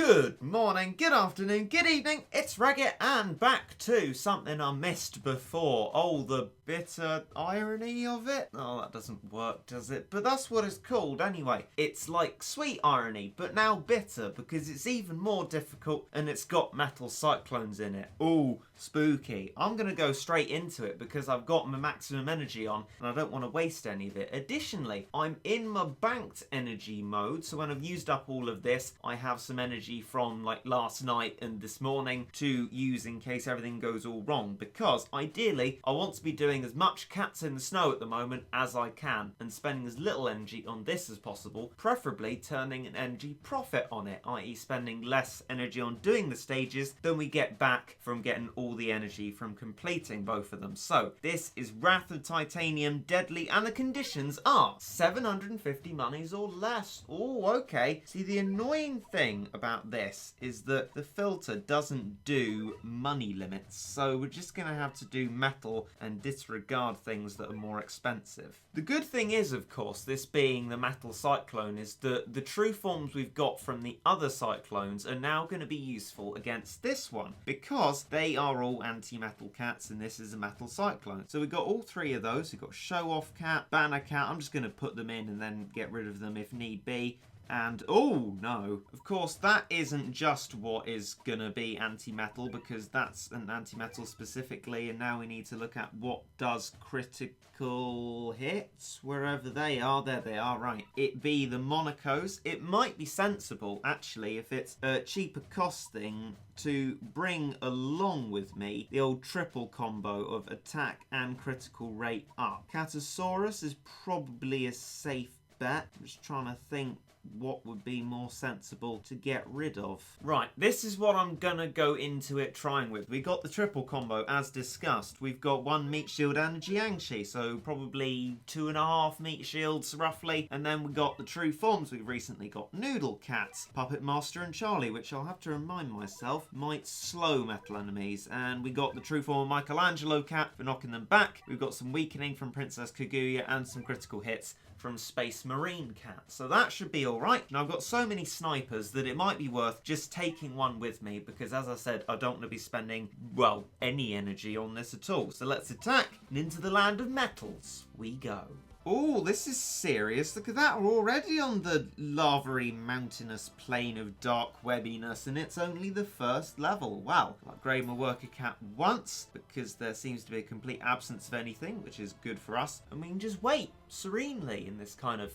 Good morning, good afternoon, good evening, it's Regit and back to something I missed before. Oh, the bitter irony of it. Oh, that doesn't work, does it? But that's what it's called anyway. It's like sweet irony, but now bitter because it's even more difficult and it's got Metal Cyclones in it. Ooh, spooky. I'm going to go straight into it because I've got my maximum energy on and I don't want to waste any of it. Additionally, I'm in my banked energy mode, so when I've used up all of this, I have some energy from like last night and this morning to use in case everything goes all wrong, because ideally I want to be doing as much cats in the snow at the moment as I can and spending as little energy on this as possible, preferably turning an energy profit on it, i.e. spending less energy on doing the stages than we get back from getting all the energy from completing both of them. So this is Wrath of Titanium Deadly and the conditions are 750 monies or less. Oh, okay. See, the annoying thing about this is that the filter doesn't do money limits, so we're just going to have to do metal and disregard things that are more expensive. The good thing is, of course, this being the Metal Cyclone, is that the true forms we've got from the other Cyclones are now going to be useful against this one because they are all anti-metal cats and this is a Metal Cyclone. So we've got all three of those. We've got Show Off Cat, Banner Cat. I'm just going to put them in and then get rid of them if need be. And, oh no, of course that isn't just what is gonna be anti-metal, because that's an anti-metal specifically, and now we need to look at what does critical hits, wherever they are. There they are, right. It be the Monacos. It might be sensible, actually, if it's a cheaper costing, to bring along with me the old triple combo of attack and critical rate up. Catasaurus is probably a safe bet. I'm just trying to think what would be more sensible to get rid of. Right, this is what I'm gonna go into it trying with. We got the triple combo as discussed. We've got 1 meat shield and a Jiangshi, so probably 2.5 meat shields roughly. And then we got the true forms. We've recently got Noodle Cats, Puppet Master and Charlie, which I'll have to remind myself might slow metal enemies. And we got the true form of Michelangelo Cat for knocking them back. We've got some weakening from Princess Kaguya and some critical hits from Space Marine Cat. So that should be alright. Now I've got so many snipers that it might be worth just taking one with me because, as I said, I don't want to be spending, well, any energy on this at all. So let's attack and into the land of metals we go. Oh, this is serious. Look at that. We're already on the lava-y mountainous plane of dark webbiness, and it's only the first level. Wow. I'll upgrade my worker cat once because there seems to be a complete absence of anything, which is good for us. And we can just wait serenely in this kind of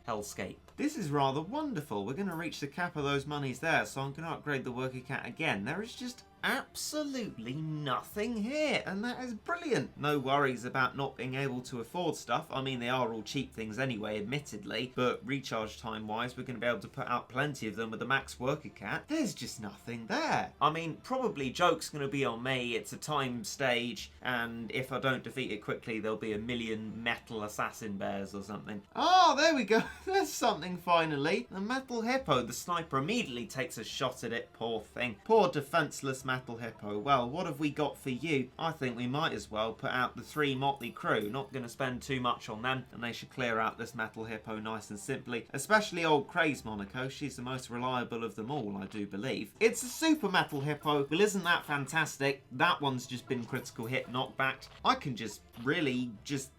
hellscape. This is rather wonderful. We're going to reach the cap of those monies there, so I'm going to upgrade the worker cat again. There is just absolutely nothing here, and that is brilliant. No worries about not being able to afford stuff. I mean, they are all cheap things anyway, admittedly, but recharge time wise, we're going to be able to put out plenty of them with the max worker cat. There's just nothing there. I mean, probably joke's going to be on me. It's a time stage, and if I don't defeat it quickly, there'll be 1,000,000 metal assassin bears or something. Oh, there we go. There's something finally. The metal hippo. The sniper immediately takes a shot at it. Poor thing. Poor defenseless metal hippo. Well, what have we got for you? I think we might as well put out the 3 motley crew. Not going to spend too much on them, and they should clear out this metal hippo nice and simply. Especially old Craze Monaco. She's the most reliable of them all, I do believe. It's a super metal hippo. Well, isn't that fantastic? That one's just been critical hit knockbacked. I can just really just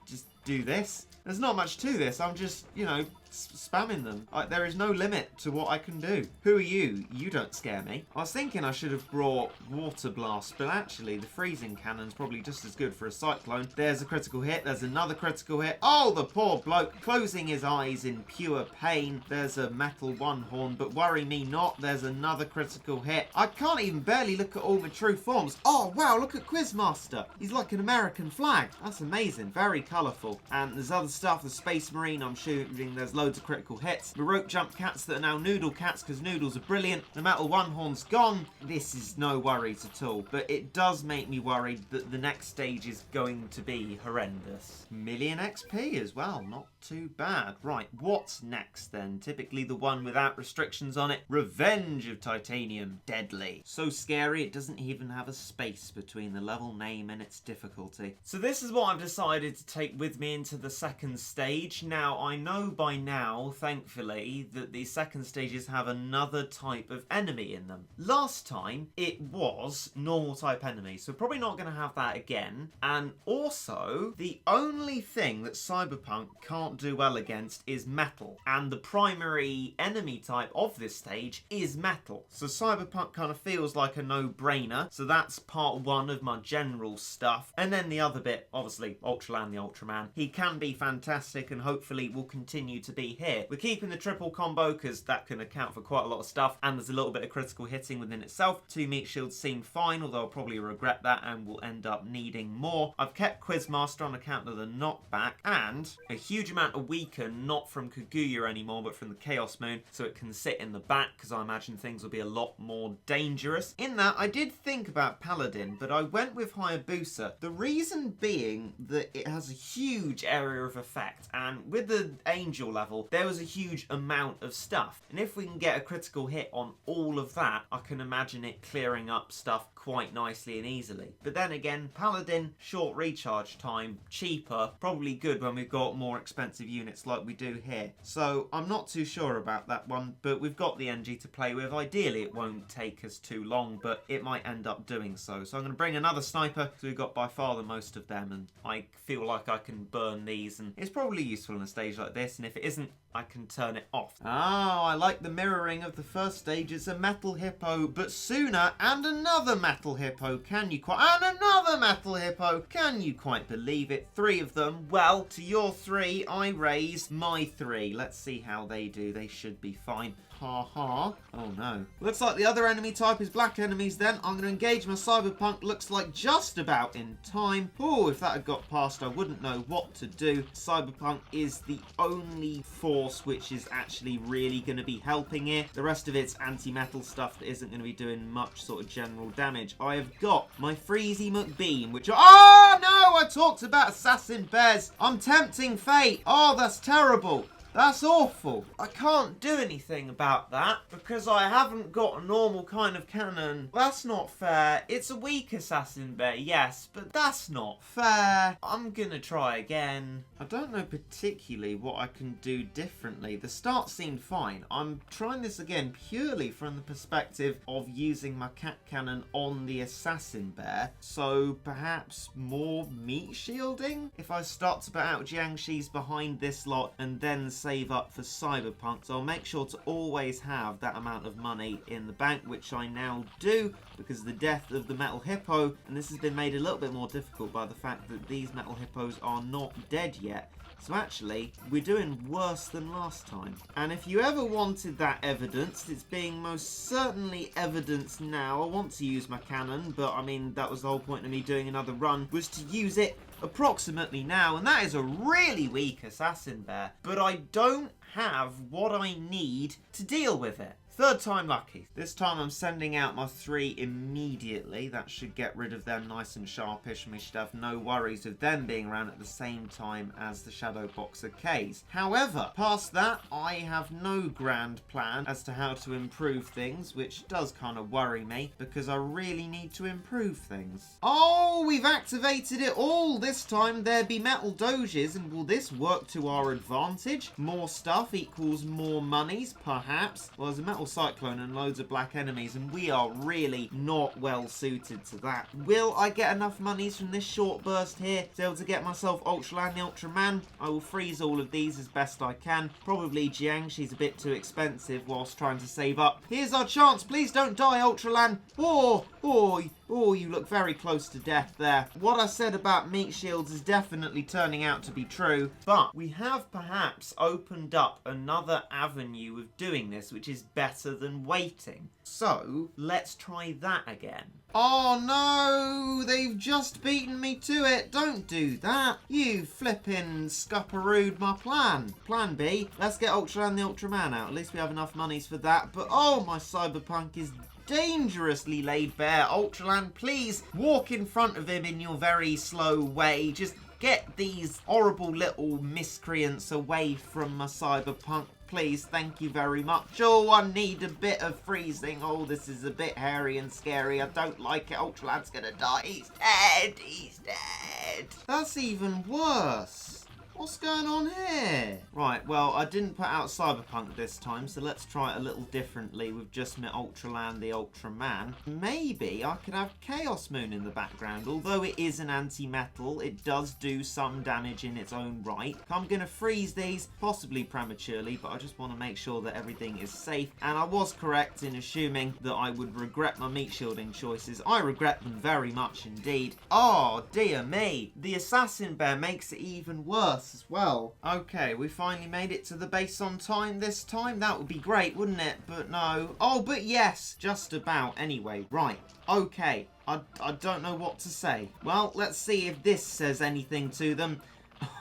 do this. There's not much to this. I'm just, you know, spamming them. There is no limit to what I can do. Who are you? You don't scare me. I was thinking I should have brought Water Blast, but actually the freezing cannon's probably just as good for a cyclone. There's a critical hit. There's another critical hit. Oh, the poor bloke closing his eyes in pure pain. There's a metal one horn, but worry me not. There's another critical hit. I can't even barely look at all my true forms. Oh, wow, look at Quizmaster. He's like an American flag. That's amazing. Very colourful. And there's other stuff. The Space Marine I'm shooting. There's loads of critical hits. The rope jump cats that are now Noodle Cats because Noodles are brilliant. The metal one horn's gone. This is no worries at all. But it does make me worried that the next stage is going to be horrendous. 1,000,000 XP as well. Not too bad. Right, what's next then? Typically the one without restrictions on it. Revenge of Titanium. Deadly. So scary it doesn't even have a space between the level name and its difficulty. So this is what I've decided to take with me into the second stage. Now, I know by now, thankfully, that these second stages have another type of enemy in them. Last time, it was normal type enemies, so probably not going to have that again. And also, the only thing that Cyberpunk can't do well against is metal. And the primary enemy type of this stage is metal. So Cyberpunk kind of feels like a no-brainer. So that's part one of my general stuff. And then the other bit, obviously, Ultraland the Ultraman. He can be fantastic and hopefully will continue to be here. We're keeping the triple combo because that can account for quite a lot of stuff. And there's a little bit of critical hitting within itself. 2 meat shields seem fine, although I'll probably regret that and will end up needing more. I've kept Quizmaster on account of the knockback and a huge amount of weaken, not from Kaguya anymore, but from the Chaos Moon, so it can sit in the back because I imagine things will be a lot more dangerous. In that, I did think about Paladin, but I went with Hayabusa. The reason being that it has a huge area of effect, and with the Angel level, there was a huge amount of stuff. And if we can get a critical hit on all of that, I can imagine it clearing up stuff quite nicely and easily. But then again, Paladin, short recharge time, cheaper, probably good when we've got more expensive units like we do here. So I'm not too sure about that one, but we've got the NG to play with. Ideally it won't take us too long, but it might end up doing so. So I'm going to bring another sniper, because we've got by far the most of them, and I feel like I can burn these, and it's probably useful in a stage like this, and if it isn't, I can turn it off. Oh, I like the mirroring of the first stage. It's a metal hippo, but sooner, and another metal hippo. And another metal hippo. Can you quite believe it? 3 of them. Well, to your 3, I raise my 3. Let's see how they do. They should be fine. Ha ha. Oh no. Looks like the other enemy type is black enemies then. I'm going to engage my Cyberpunk. Looks like just about in time. Oh, if that had got past, I wouldn't know what to do. Cyberpunk is the only force which is actually really going to be helping here. The rest of it's anti-metal stuff that isn't going to be doing much sort of general damage. I have got my Freezy McBeam, which... Oh no! I talked about Assassin Bears. I'm tempting fate. Oh, that's terrible. That's awful. I can't do anything about that because I haven't got a normal kind of cannon. That's not fair. It's a weak assassin bear, yes, but that's not fair. I'm gonna try again. I don't know particularly what I can do differently. The start seemed fine. I'm trying this again purely from the perspective of using my cat cannon on the assassin bear. So perhaps more meat shielding? If I start to put out Jiangxi's behind this lot and then save up for Cyberpunk, so I'll make sure to always have that amount of money in the bank, which I now do because of the death of the metal hippo, and this has been made a little bit more difficult by the fact that these metal hippos are not dead yet. So actually, we're doing worse than last time. And if you ever wanted that evidence, it's being most certainly evidenced now. I want to use my cannon, but I mean, that was the whole point of me doing another run, was to use it approximately now. And that is a really weak assassin bear. But I don't have what I need to deal with it. Third time lucky. This time I'm sending out my 3 immediately. That should get rid of them nice and sharpish, and we should have no worries of them being around at the same time as the Shadow Boxer Ks. However, past that, I have no grand plan as to how to improve things, which does kind of worry me because I really need to improve things. Oh, we've activated it all. This time there be metal doges, and will this work to our advantage? More stuff equals more monies, perhaps. Well, there's a Metal Cyclone and loads of black enemies, and we are really not well suited to that. Will I get enough monies from this short burst here to be able to get myself Ultraland the Ultraman? I will freeze all of these as best I can. Probably Jiang, she's a bit too expensive whilst trying to save up. Here's our chance. Please don't die, Ultraland. Oh, you look very close to death there. What I said about meat shields is definitely turning out to be true, but we have perhaps opened up another avenue of doing this, which is better than waiting. So, let's try that again. Oh no, they've just beaten me to it. Don't do that. You flippin' scupperooed my plan. Plan B, let's get Ultraland the Ultraman out. At least we have enough monies for that. But oh, my Cyberpunk is dangerously laid bare. Ultraland, please walk in front of him in your very slow way. Just Get these horrible little miscreants away from my Cyberpunk. Please, thank you very much. Oh, I need a bit of freezing. Oh, this is a bit hairy and scary. I don't like it. Ultralad's gonna die. He's dead. He's dead. That's even worse. What's going on here? Right, well, I didn't put out Cyberpunk this time, so let's try it a little differently with just my Ultraland the Ultraman. Maybe I could have Chaos Moon in the background. Although it is an anti-metal, it does do some damage in its own right. I'm going to freeze these, possibly prematurely, but I just want to make sure that everything is safe. And I was correct in assuming that I would regret my meat shielding choices. I regret them very much indeed. Oh, dear me. The Assassin Bear makes it even worse as well. Okay, we finally made it to the base on time this time. That would be great, wouldn't it? But no. Oh, but yes, just about. Anyway, right. Okay, I don't know what to say. Well, let's see if this says anything to them.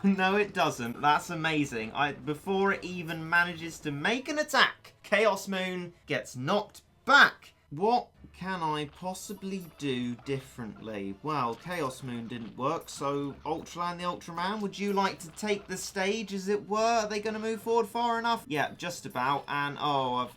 No, it doesn't. That's amazing. Before it even manages to make an attack, Chaos Moon gets knocked back. What can I possibly do differently? Well, Chaos Moon didn't work, so Ultraland the Ultraman, would you like to take the stage, as it were? Are they going to move forward far enough? Yeah, just about. And oh,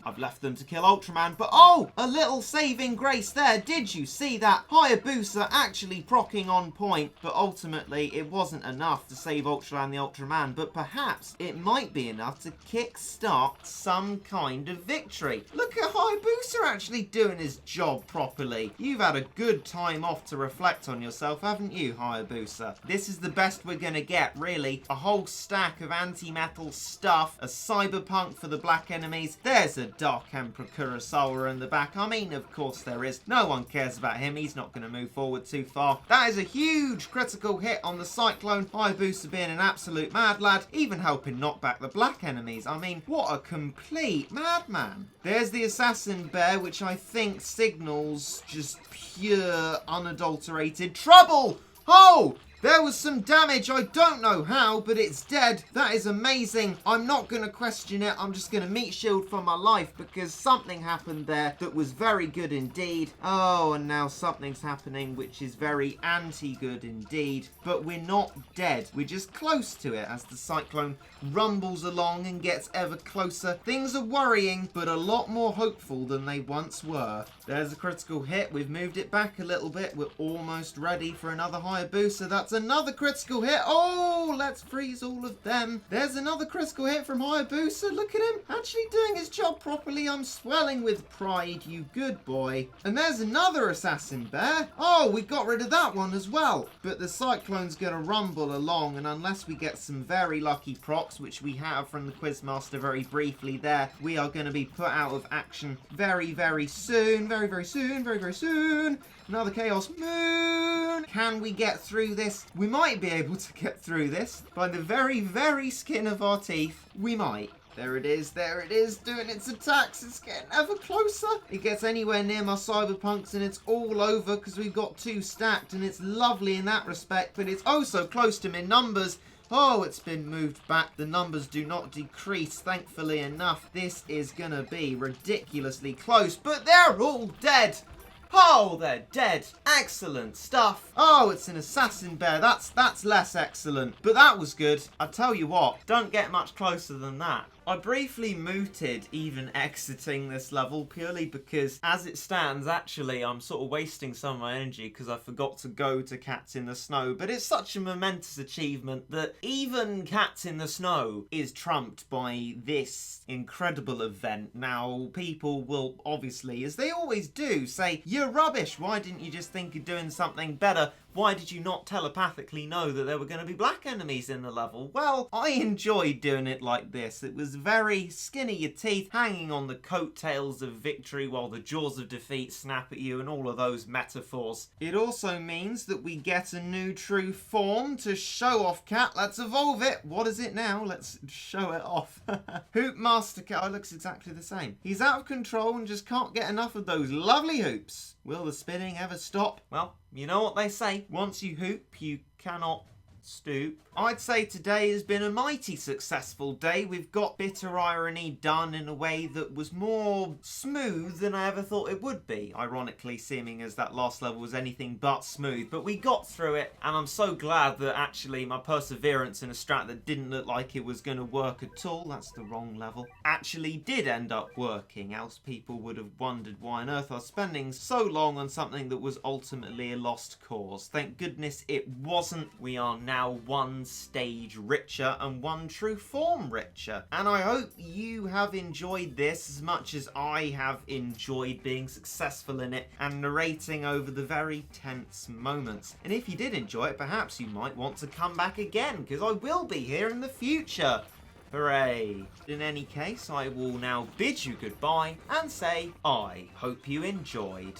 I've left them to kill Ultraman. But oh, a little saving grace there. Did you see that? Hayabusa actually procking on point, but ultimately it wasn't enough to save Ultraland the Ultraman. But perhaps it might be enough to kickstart some kind of victory. Look at Hayabusa actually doing his job properly. You've had a good time off to reflect on yourself, haven't you, Hayabusa? This is the best we're gonna get, really. A whole stack of anti-metal stuff, a cyberpunk for the black enemies. There's a Dark Emperor Kurosawa in the back. I mean, of course there is. No one cares about him. He's not gonna move forward too far. That is a huge critical hit on the Cyclone. Hayabusa being an absolute mad lad, even helping knock back the black enemies. I mean, what a complete madman. There's the Assassin Bear, which I think signals just pure, unadulterated trouble. Oh! There was some damage, I don't know how, but it's dead. That is amazing. I'm not going to question it. I'm just going to meat shield for my life because something happened there that was very good indeed. Oh, and now something's happening which is very anti-good indeed. But we're not dead. We're just close to it as the Cyclone rumbles along and gets ever closer. Things are worrying, but a lot more hopeful than they once were. There's a critical hit. We've moved it back a little bit. We're almost ready for another Hayabusa. That's another critical hit. Oh, let's freeze all of them. There's another critical hit from Hayabusa. Look at him actually doing his job properly. I'm swelling with pride, you good boy. And there's another Assassin Bear. Oh, we got rid of that one as well. But the Cyclone's going to rumble along, and unless we get some very lucky procs, which we have from the Quizmaster very briefly there, we are going to be put out of action very, very soon. Very, very soon. Very, very soon. Another Chaos Moon. Can we get through this? We might be able to get through this. By the very, very skin of our teeth, we might. There it is, doing its attacks. It's getting ever closer. It gets anywhere near my Cyberpunks and it's all over because we've got two stacked, and it's lovely in that respect, but it's oh so close to me in numbers. Oh, it's been moved back. The numbers do not decrease, thankfully enough. This is gonna be ridiculously close, but they're all dead. Oh, they're dead. Excellent stuff. Oh, it's an Assassin Bear. That's less excellent. But that was good. I tell you what, don't get much closer than that. I briefly mooted even exiting this level purely because as it stands, actually, I'm sort of wasting some of my energy because I forgot to go to Cats in the Snow. But it's such a momentous achievement that even Cats in the Snow is trumped by this incredible event. Now, people will obviously, as they always do, say, "You're rubbish. Why didn't you just think of doing something better? Why did you not telepathically know that there were going to be black enemies in the level?" Well, I enjoyed doing it like this. It was very skin of your teeth, hanging on the coattails of victory while the jaws of defeat snap at you and all of those metaphors. It also means that we get a new true form to show off Cat. Let's evolve it. What is it now? Let's show it off. Hoop Master Cat. Oh, looks exactly the same. He's out of control and just can't get enough of those lovely hoops. Will the spinning ever stop? Well, you know what they say. Once you hoop, you cannot stoop. I'd say today has been a mighty successful day. We've got bitter irony done in a way that was more smooth than I ever thought it would be. Ironically, seeming as that last level was anything but smooth. But we got through it, and I'm so glad that actually my perseverance in a strat that didn't look like it was going to work at all, that's the wrong level, actually did end up working. Else people would have wondered why on earth I was spending so long on something that was ultimately a lost cause. Thank goodness it wasn't. We are now one stage richer and one true form richer. And I hope you have enjoyed this as much as I have enjoyed being successful in it and narrating over the very tense moments. And if you did enjoy it, perhaps you might want to come back again, because I will be here in the future. Hooray! In any case, I will now bid you goodbye and say I hope you enjoyed.